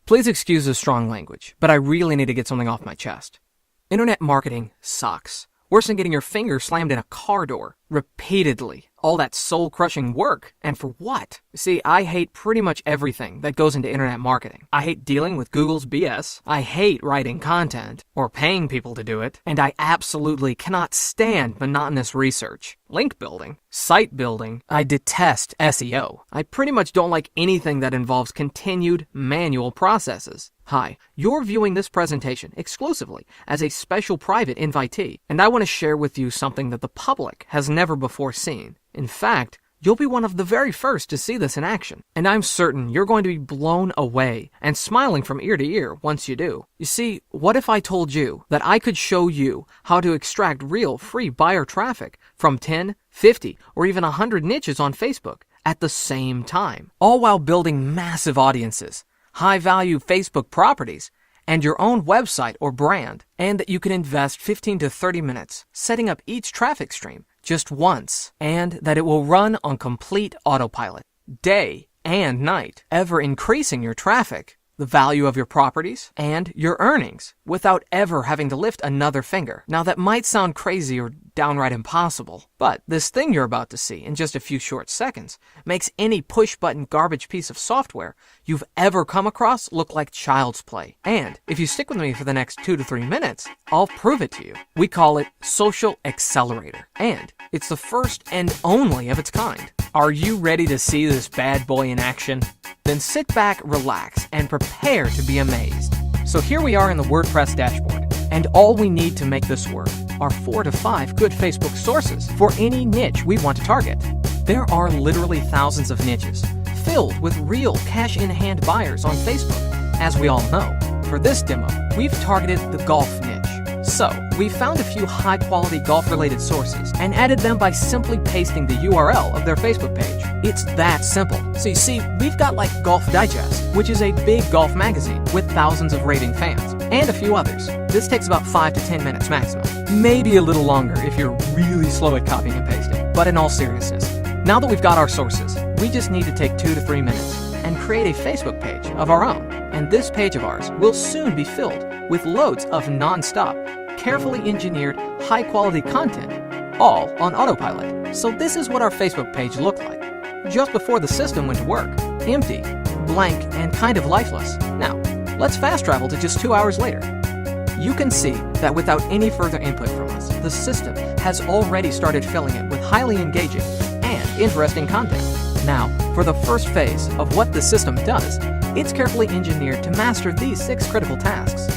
Please excuse the strong language, but I really need to get something off my chest. Internet marketing sucks. Worse than getting your finger slammed in a car door repeatedly. All that soul-crushing work. And for what? See, I hate pretty much everything that goes into internet marketing. I hate dealing with Google's BS. I hate writing content or paying people to do it. And I absolutely cannot stand monotonous research, link building, site building. I detest SEO. I pretty much don't like anything that involves continued manual processes. Hi, you're viewing this presentation exclusively as a special private invitee, and I want to share with you something that the public has never before seen. In fact, you'll be one of the very first to see this in action, and I'm certain you're going to be blown away and smiling from ear to ear once you do. You see, what if I told you that I could show you how to extract real free buyer traffic from 10, 50, or even 100 niches on Facebook at the same time, all while building massive audiences, high-value Facebook properties, and your own website or brand, and that you can invest 15 to 30 minutes setting up each traffic stream just once, and that it will run on complete autopilot, day and night, ever increasing your traffic, the value of your properties, and your earnings without ever having to lift another finger. Now that might sound crazy or downright impossible, but this thing you're about to see in just a few short seconds makes any push-button garbage piece of software you've ever come across look like child's play. And if you stick with me for the next 2 to 3 minutes, I'll prove it to you. We call it Social Accelerator, and it's the first and only of its kind. Are you ready to see this bad boy in action? Then sit back, relax, and prepare to be amazed. So here we are in the WordPress dashboard, and all we need to make this work are 4 to 5 good Facebook sources for any niche we want to target. There are literally thousands of niches filled with real cash-in-hand buyers on Facebook. As we all know, for this demo, we've targeted the golf niche. So, we found a few high-quality golf-related sources and added them by simply pasting the URL of their Facebook page. It's that simple. So you see, we've got like Golf Digest, which is a big golf magazine with thousands of raving fans, and a few others. This takes about 5 to 10 minutes maximum. Maybe a little longer if you're really slow at copying and pasting. But in all seriousness, now that we've got our sources, we just need to take 2 to 3 minutes and create a Facebook page of our own. And this page of ours will soon be filled with loads of non-stop, carefully engineered, high-quality content, all on autopilot. So this is what our Facebook page looked like just before the system went to work. Empty, blank, and kind of lifeless. Now, let's fast travel to just 2 hours later. You can see that without any further input from us, the system has already started filling it with highly engaging and interesting content. Now, for the first phase of what the system does, it's carefully engineered to master these 6 critical tasks.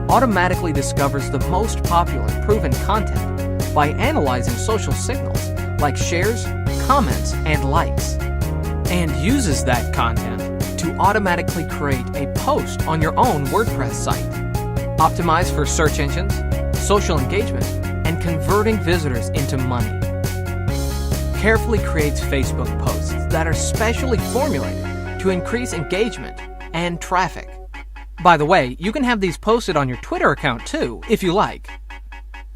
Automatically discovers the most popular proven content by analyzing social signals like shares, comments, and likes, and uses that content to automatically create a post on your own WordPress site, optimized for search engines, social engagement, and converting visitors into money. Carefully creates Facebook posts that are specially formulated to increase engagement and traffic. By the way, you can have these posted on your Twitter account too, if you like.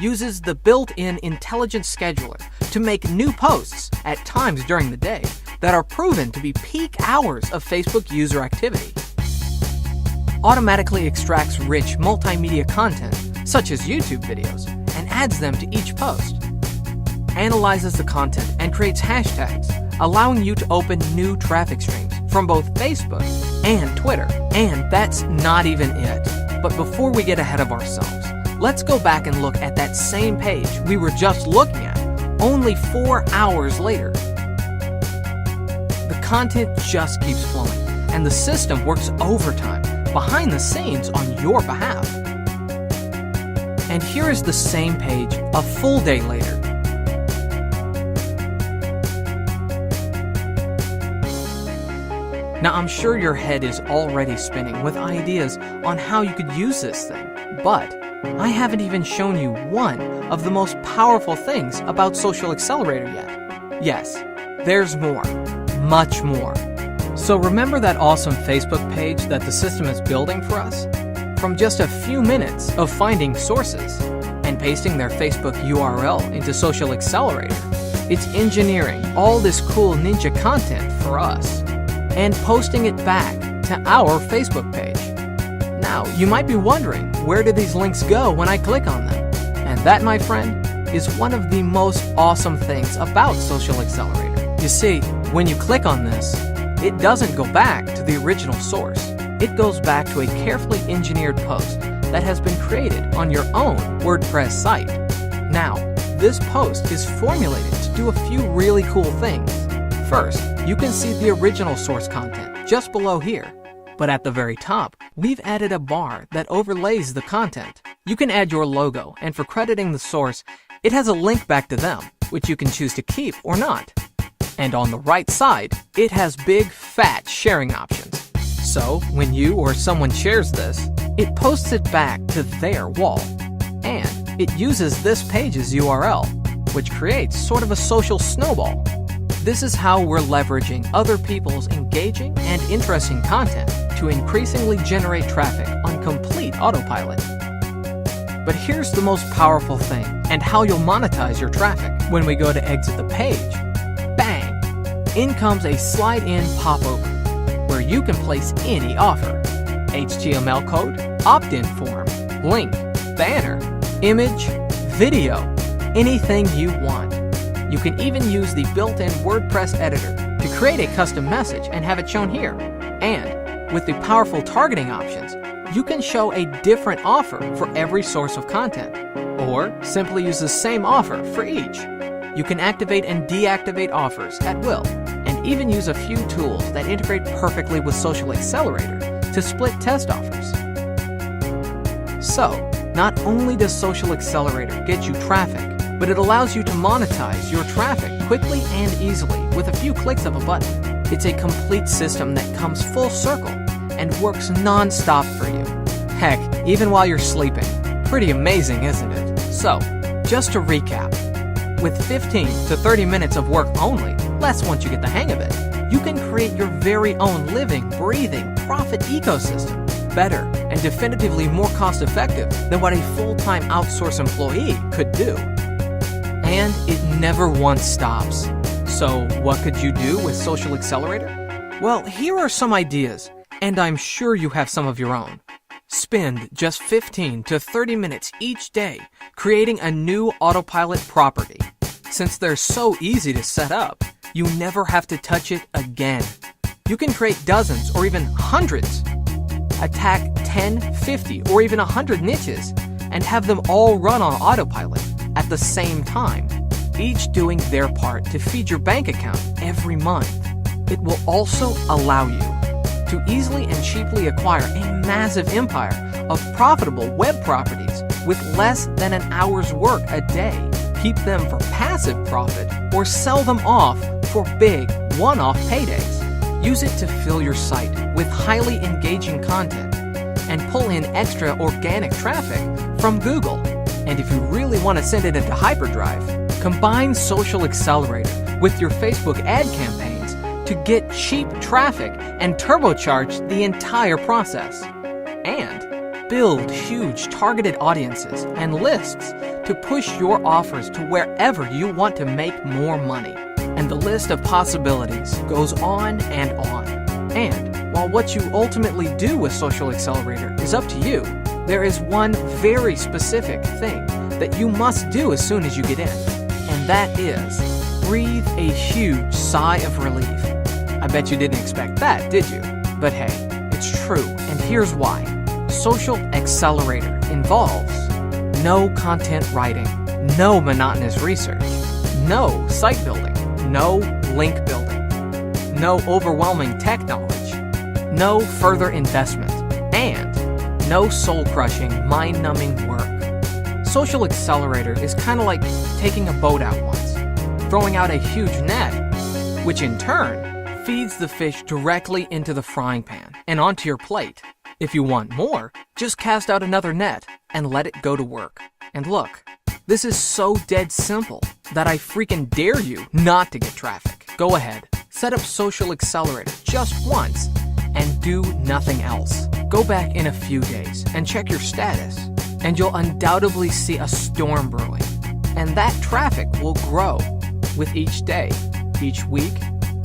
Uses the built-in intelligent scheduler to make new posts at times during the day that are proven to be peak hours of Facebook user activity. Automatically extracts rich multimedia content, such as YouTube videos, and adds them to each post. Analyzes the content and creates hashtags, allowing you to open new traffic streams from both Facebook and Twitter. And that's not even it. But before we get ahead of ourselves, let's go back and look at that same page we were just looking at, only 4 hours later. The content just keeps flowing, and the system works overtime behind the scenes on your behalf. And here is the same page a full day later. Now, I'm sure your head is already spinning with ideas on how you could use this thing, but I haven't even shown you one of the most powerful things about Social Accelerator yet. Yes, there's more, much more. So remember that awesome Facebook page that the system is building for us? From just a few minutes of finding sources and pasting their Facebook URL into Social Accelerator, it's engineering all this cool ninja content for us and posting it back to to our Facebook page. Now, you might be wondering, where do these links go when I click on them? And that, my friend, is one of the most awesome things about Social Accelerator. You see, when you click on this, it doesn't go back to the original source. It goes back to a carefully engineered post that has been created on your own WordPress site. Now, this post is formulated to do a few really cool things. First, you can see the original source content just below here. But at the very top, we've added a bar that overlays the content. You can add your logo, and for crediting the source, it has a link back to them, which you can choose to keep or not. And on the right side, it has big, fat sharing options. So, when you or someone shares this, it posts it back to their wall. And it uses this page's URL, which creates sort of a social snowball. This is how we're leveraging other people's engaging and interesting content to increasingly generate traffic on complete autopilot. But here's the most powerful thing, and how you'll monetize your traffic. When we go to exit the page, bang! In comes a slide-in pop-over, where you can place any offer. HTML code, opt-in form, link, banner, image, video, anything you want. You can even use the built-in WordPress editor to create a custom message and have it shown here. And with the powerful targeting options, you can show a different offer for every source of content, or simply use the same offer for each. You can activate and deactivate offers at will, and even use a few tools that integrate perfectly with Social Accelerator to split test offers. So, not only does Social Accelerator get you traffic, but it allows you to monetize your traffic quickly and easily with a few clicks of a button. It's a complete system that comes full circle and works non-stop for you. Heck, even while you're sleeping. Pretty amazing, isn't it? So, just to recap, with 15 to 30 minutes of work only, less once you get the hang of it, you can create your very own living, breathing, profit ecosystem. Better and definitively more cost-effective than what a full-time outsource employee could do. And it never once stops. So what could you do with Social Accelerator? Well, here are some ideas, and I'm sure you have some of your own. Spend just 15 to 30 minutes each day creating a new autopilot property. Since they're so easy to set up, you never have to touch it again. You can create dozens or even hundreds. Attack 10, 50, or even 100 niches and have them all run on autopilot at the same time, each doing their part to feed your bank account every month. It will also allow you to easily and cheaply acquire a massive empire of profitable web properties with less than an hour's work a day. Keep them for passive profit or sell them off for big one-off paydays. Use it to fill your site with highly engaging content and pull in extra organic traffic from Google. And if you really want to send it into hyperdrive, combine Social Accelerator with your Facebook ad campaigns to get cheap traffic and turbocharge the entire process. And build huge targeted audiences and lists to push your offers to wherever you want to make more money. And the list of possibilities goes on and on. And while what you ultimately do with Social Accelerator is up to you, there is one very specific thing that you must do as soon as you get in. And that is breathe a huge sigh of relief. I bet you didn't expect that, did you? But hey, it's true, and here's why. Social Accelerator involves no content writing, no monotonous research, no site building, no link building, no overwhelming tech knowledge, no further investment, and no soul-crushing, mind-numbing work. Social Accelerator is kind of like taking a boat out once, throwing out a huge net, which in turn feeds the fish directly into the frying pan and onto your plate. If you want more, just cast out another net and let it go to work. And look, this is so dead simple that I freaking dare you not to get traffic. Go ahead, set up Social Accelerator just once and do nothing else. Go back in a few days and check your status, and you'll undoubtedly see a storm brewing. And that traffic will grow with each day, each week,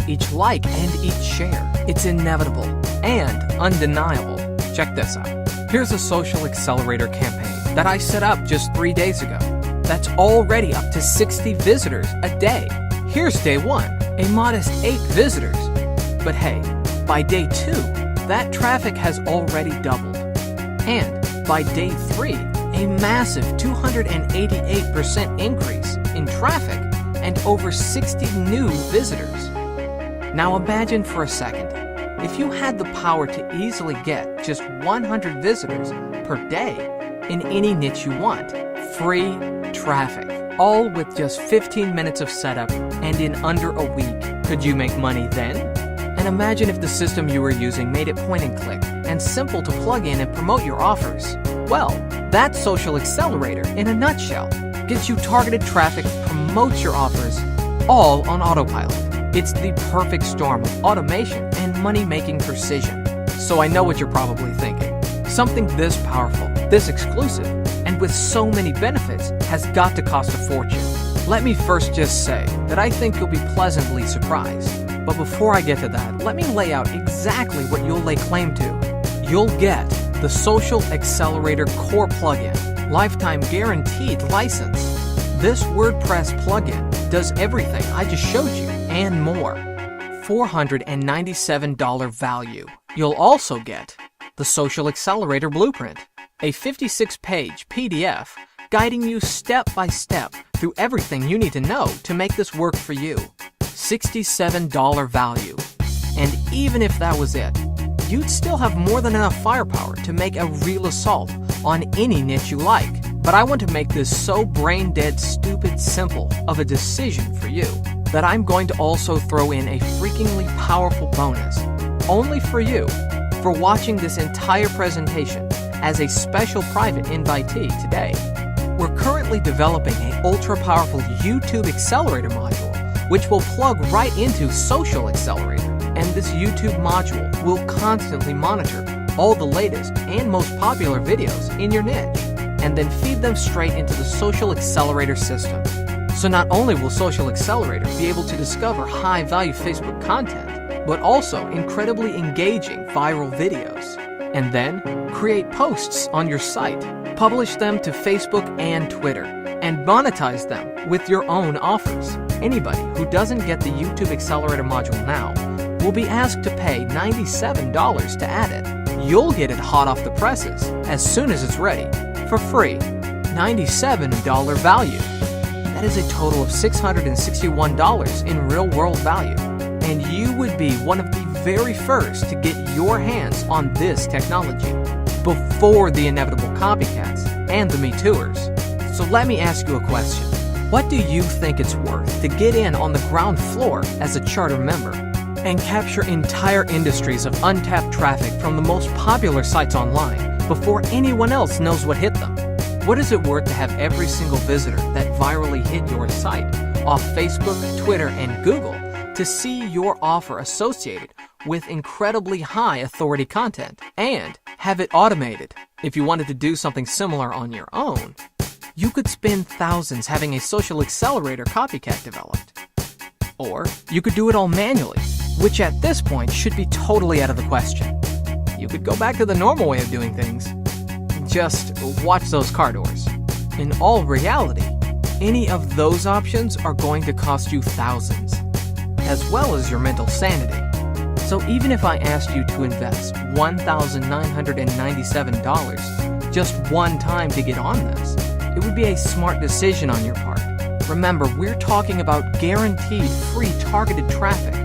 each like, and each share. It's inevitable. and undeniable. Check this out. Here's a Social Accelerator campaign that I set up just 3 days ago. That's already up to 60 visitors a day. Here's day 1, a modest 8 visitors. But hey, by day 2, that traffic has already doubled. And by day 3, a massive 288% increase in traffic and over 60 new visitors. Now imagine for a second, if you had the power to easily get just 100 visitors per day in any niche you want, free traffic, all with just 15 minutes of setup and in under a week. Could you make money then? And imagine if the system you were using made it point and click and simple to plug in and promote your offers. Well, that's Social Accelerator in a nutshell. Gets you targeted traffic, promotes your offers, all on autopilot. It's the perfect storm of automation and money-making precision. So I know what you're probably thinking. Something this powerful, this exclusive, and with so many benefits has got to cost a fortune. Let me first just say that I think you'll be pleasantly surprised. But before I get to that, let me lay out exactly what you'll lay claim to. You'll get the Social Accelerator Core plugin, lifetime guaranteed license. This WordPress plugin does everything I just showed you and more. $497 value. You'll also get the Social Accelerator Blueprint, a 56-page PDF guiding you step by step through everything you need to know to make this work for you. $67 value. And even if that was it, you'd still have more than enough firepower to make a real assault on any niche you like. But I want to make this so brain-dead, stupid simple of a decision for you that I'm going to also throw in a freakingly powerful bonus, only for you, for watching this entire presentation as a special private invitee today. We're currently developing an ultra-powerful YouTube Accelerator module, which will plug right into Social Accelerator. And this YouTube module will constantly monitor all the latest and most popular videos in your niche, and then feed them straight into the Social Accelerator system. So not only will Social Accelerator be able to discover high-value Facebook content, but also incredibly engaging viral videos, and then create posts on your site, publish them to Facebook and Twitter, and monetize them with your own offers. Anybody who doesn't get the YouTube Accelerator module now will be asked to pay $97 to add it. You'll get it hot off the presses as soon as it's ready, for free. $97 value. That is a total of $661 in real-world value. And you would be one of the very first to get your hands on this technology before the inevitable copycats and the Me Tooers. So let me ask you a question. What do you think it's worth to get in on the ground floor as a charter member and capture entire industries of untapped traffic from the most popular sites online before anyone else knows what hit them? What is it worth to have every single visitor that virally hit your site off Facebook, Twitter, and Google to see your offer associated with incredibly high authority content and have it automated? If you wanted to do something similar on your own, you could spend thousands having a Social Accelerator copycat developed. Or you could do it all manually, which at this point should be totally out of the question. You could go back to the normal way of doing things. Just watch those car doors. In all reality, any of those options are going to cost you thousands, as well as your mental sanity. So even if I asked you to invest $1,997 just one time to get on this, it would be a smart decision on your part. Remember, we're talking about guaranteed free targeted traffic,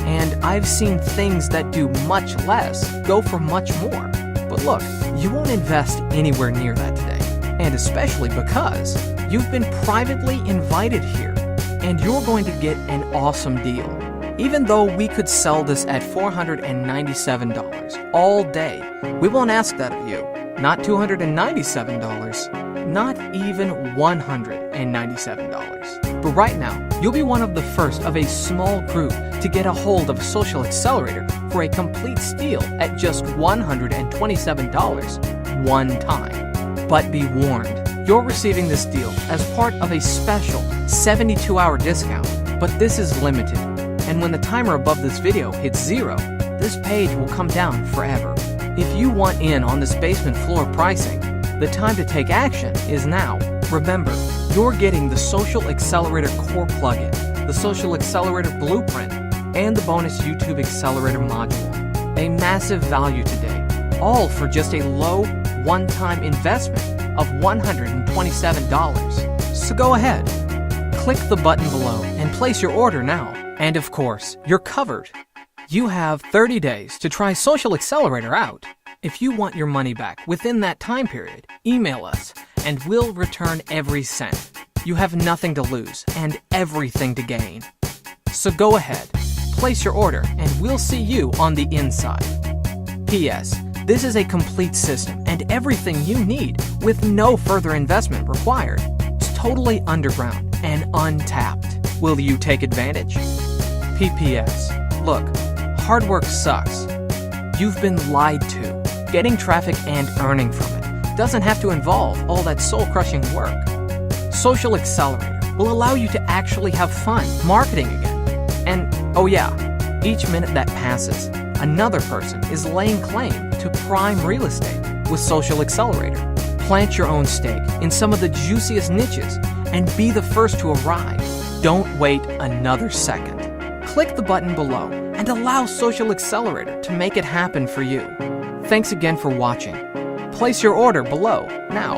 and I've seen things that do much less go for much more. But look, you won't invest anywhere near that today, and especially because you've been privately invited here, and you're going to get an awesome deal. Even though we could sell this at $497 all day, we won't ask that of you. Not $297, not even $197. But right now, you'll be one of the first of a small group to get a hold of Social Accelerator for a complete steal at just $127 one time. But be warned, you're receiving this deal as part of a special 72-hour discount, but this is limited. And when the timer above this video hits 0, this page will come down forever. If you want in on this basement floor pricing, the time to take action is now. Remember, you're getting the Social Accelerator Core plugin, the Social Accelerator Blueprint, and the bonus YouTube Accelerator module. A massive value today, all for just a low, one-time investment of $127. So go ahead, click the button below and place your order now. And of course, you're covered. You have 30 days to try Social Accelerator out. If you want your money back within that time period, email us and we'll return every cent. You have nothing to lose and everything to gain. So go ahead, place your order and we'll see you on the inside. P.S. This is a complete system and everything you need with no further investment required. It's totally underground and untapped. Will you take advantage? P.P.S. Look, hard work sucks. You've been lied to. Getting traffic and earning from it doesn't have to involve all that soul-crushing work. Social Accelerator will allow you to actually have fun marketing again. And, oh yeah, each minute that passes, another person is laying claim to prime real estate with Social Accelerator. Plant your own stake in some of the juiciest niches and be the first to arrive. Don't wait another second. Click the button below and allow Social Accelerator to make it happen for you. Thanks again for watching. Place your order below now.